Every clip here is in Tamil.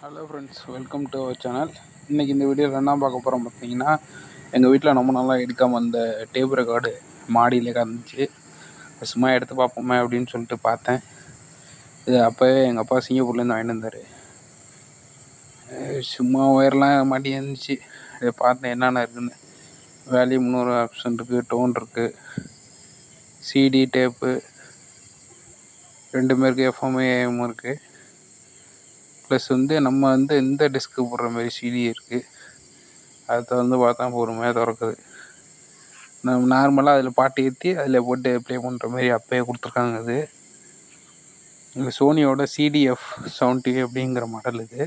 Hello friends, welcome to our channel. இன்றைக்கி இந்த வீடியோவில் என்ன பார்க்க போகிறோம் பார்த்தீங்கன்னா, எங்கள் வீட்டில் ரொம்ப நாளாக எடுக்காமல் அந்த டேப் ரெக்கார்டு மாடியிலே கிடந்துச்சு. சும்மா எடுத்து பார்ப்போமே அப்படின்னு சொல்லிட்டு பார்த்தேன். இது அப்போவே எங்கள் அப்பா சிங்கப்பூர்லேருந்து வாங்கிட்டு வந்தார். சும்மா ஒயர்லாம் மாட்டி இருந்துச்சு. இதை பார்த்தேன் என்னென்ன இருக்குதுன்னு. வேல்யூம் 300 ஆப்ஷன் இருக்குது, டோன் இருக்குது, சிடி டேப்பு ரெண்டுமே இருக்குது, எஃப்எம் ஏஎம் இருக்குது. ப்ளஸ் நம்ம இந்த டிஸ்க்கு போடுற மாதிரி சிடி இருக்குது. அதை பார்த்தா பொறுமையாக திறக்குது. நம்ம நார்மலாக அதில் பாட்டு ஏற்றி அதில் போட்டு ப்ளே பண்ணுற மாதிரி அப்போயே கொடுத்துருக்காங்க. அது இந்த சோனியோட சிடிஎஃப் 70 அப்படிங்கிற மாடல் இது.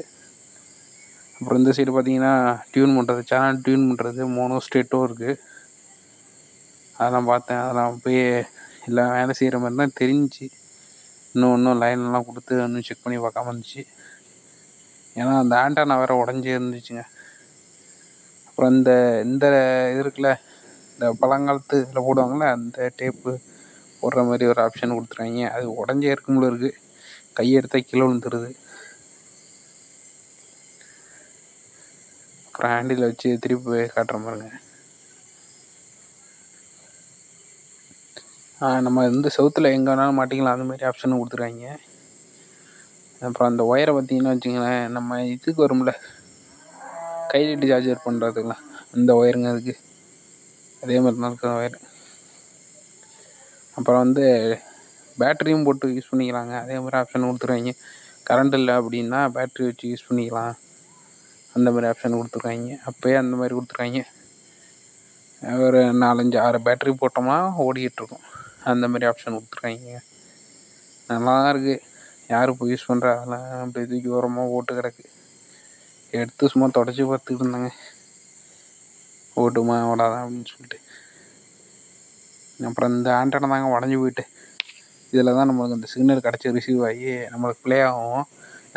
அப்புறம் இந்த சைடு பார்த்தீங்கன்னா டியூன் பண்ணுறது, சேனல் டியூன் பண்ணுறது, மோனோ ஸ்டேட்டோ இருக்குது. அதெல்லாம் பார்த்தேன். அதெல்லாம் அப்போயே எல்லாம் வேலை செய்கிற மாதிரி தான் தெரிஞ்சு. இன்னும் லைன்லாம் கொடுத்து இன்னும் செக் பண்ணி பார்க்காம இருந்துச்சு. ஏன்னா அந்த ஆண்டனா வேறு உடஞ்சி இருந்துச்சுங்க. அப்புறம் இந்த இது இருக்குல்ல, இந்த பழங்காலத்து இதில் போடுவாங்கள்ல அந்த டேப்பு போடுற மாதிரி ஒரு ஆப்ஷன் கொடுத்துருக்காங்க. அது உடஞ்சே இருக்கும்போல இருக்குது. கையெடுத்தா கீழே விழுந்துருது. அப்புறம் ஹேண்டில் வச்சு திருப்பி காட்டுற மாதிரிங்க. நம்ம செவுத்தில் எங்கே வேணாலும் மாட்டிக்கலாம், அந்த மாதிரி ஆப்ஷனும் கொடுத்துருக்காங்க. அப்புறம் அந்த ஒயரை பார்த்தீங்கன்னா வச்சுங்களேன், நம்ம இதுக்கு வரும்ல கைலிட்டு சார்ஜர் பண்ணுறதுக்குலாம் அந்த ஒயருங்க அதுக்கு அதே மாதிரி தான் இருக்கிற ஒயர். அப்புறம் பேட்டரியும் போட்டு யூஸ் பண்ணிக்கலாங்க. அதே மாதிரி ஆப்ஷன் கொடுத்துருக்காங்க. கரண்ட் இல்லை அப்படின்னா பேட்ரி வச்சு யூஸ் பண்ணிக்கலாம், அந்த மாதிரி ஆப்ஷன் கொடுத்துருக்காங்க. அப்போயே அந்த மாதிரி கொடுத்துருக்காங்க. ஒரு 4-5-6 பேட்டரி போட்டோம்னா ஓடிக்கிட்டுருக்கும், அந்த மாதிரி ஆப்ஷன் கொடுத்துருக்காங்க. நல்லா தான் இருக்குது. யார் இப்போ யூஸ் பண்ணுறா? அதெல்லாம் அப்படியே தூக்கி ஓரமாக போட்டு கிடக்கு. எடுத்து சும்மா தொடச்சி பார்த்துக்கிட்டு இருந்தாங்க, ஓட்டுமா ஓடாதான் அப்படின்னு சொல்லிட்டு. அப்புறம் இந்த ஆண்டனா தாங்க உடஞ்சி போயிட்டு, இதில் தான் நம்மளுக்கு அந்த சிக்னல் கிடச்சி ரிசீவ் ஆகி நம்மளுக்கு ப்ளே ஆகும்.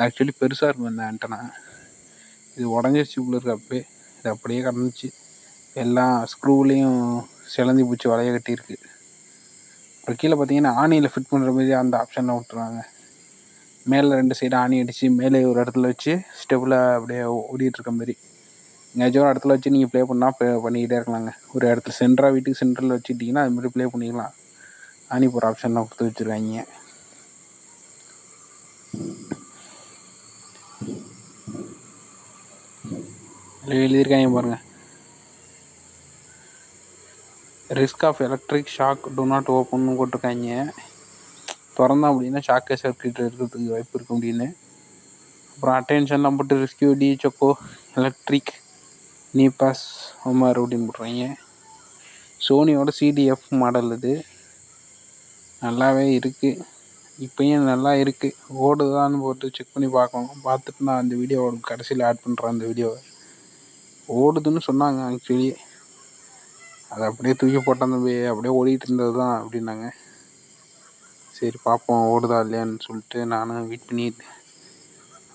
ஆக்சுவலி பெருசாக இருக்கும் இந்த ஆண்டனா. இது உடஞ்சிருச்சு உள்ள இருக்கு. அப்போயே இது அப்படியே கிடந்துச்சு. எல்லாம் ஸ்க்ரூலேயும் சிலந்தி பூச்சி வளைய கட்டியிருக்கு. அப்புறம் கீழே பார்த்தீங்கன்னா ஆணியில் ஃபிட் பண்ணுற மாதிரி அந்த ஆப்ஷனில் விட்டுருவாங்க. மேலே 2 சைடு ஆணி அடித்து மேலே ஒரு இடத்துல வச்சு ஸ்டெப்பில் அப்படியே ஓடிட்டுருக்க மாதிரி. எங்கேயாச்சும் ஒரு இடத்துல வச்சு நீங்கள் ப்ளே பண்ணால் பண்ணிக்கிட்டே இருக்கலாங்க. ஒரு இடத்துல சென்டராக வீட்டுக்கு சென்டரில் வச்சுக்கிட்டிங்கன்னா அது மாதிரி ப்ளே பண்ணிக்கலாம். ஆணி போகிற ஆப்ஷன்லாம் கொடுத்து வச்சுருக்காங்க. எழுதியிருக்காங்க பாருங்கள், risk of electric shock do not open போட்டிருக்காங்க. திறந்தோம் அப்படின்னா ஷாக்கே சர்க்கியூட் இருக்கிறதுக்கு வாய்ப்பு இருக்கும் அப்படின்னு. அப்புறம் அட்டென்ஷன்லாம் போட்டு ரெஸ்கியூ டி சொக்கோ எலக்ட்ரிக் நீபாஸ் ஒமார் அப்படின்னு போடுறாங்க. சோனியோட சிடிஎஃப் மாடல் இது. நல்லாவே இருக்குது. இப்போயும் நல்லா இருக்குது. ஓடுதான்னு போட்டு செக் பண்ணி பார்க்கணும். பார்த்துட்டு நான் அந்த வீடியோவோட கடைசியில் ஆட் பண்ணுறேன். அந்த வீடியோவை ஓடுதுன்னு சொன்னாங்க. ஆக்சுவலி அதை அப்படியே தூக்கி போட்டால் அப்படியே ஓடிட்டு இருந்தது தான் அப்படின்னாங்க. சரி பார்ப்போம் ஓடுதா இல்லையான்னு சொல்லிட்டு நானும் வெயிட் பண்ணிட்டு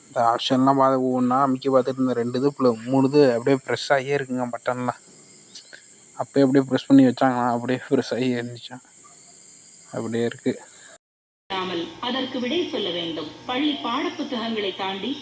இந்த ஆப்ஷன்லாம் ஒவ்வொன்றா அமைக்க பார்த்துட்டு இருந்தேன். 2 இது 3 இது அப்படியே ப்ரெஸ் ஆகியே இருக்குங்க. பட்டன்லாம் அப்படியே ப்ரெஸ் பண்ணி வச்சாங்களா, அப்படியே ப்ரெஸ் ஆகி இருந்துச்சான். அப்படியே இருக்குது. அதற்கு விடை சொல்ல வேண்டும். பள்ளி பாடப்புத்தகங்களை தாண்டி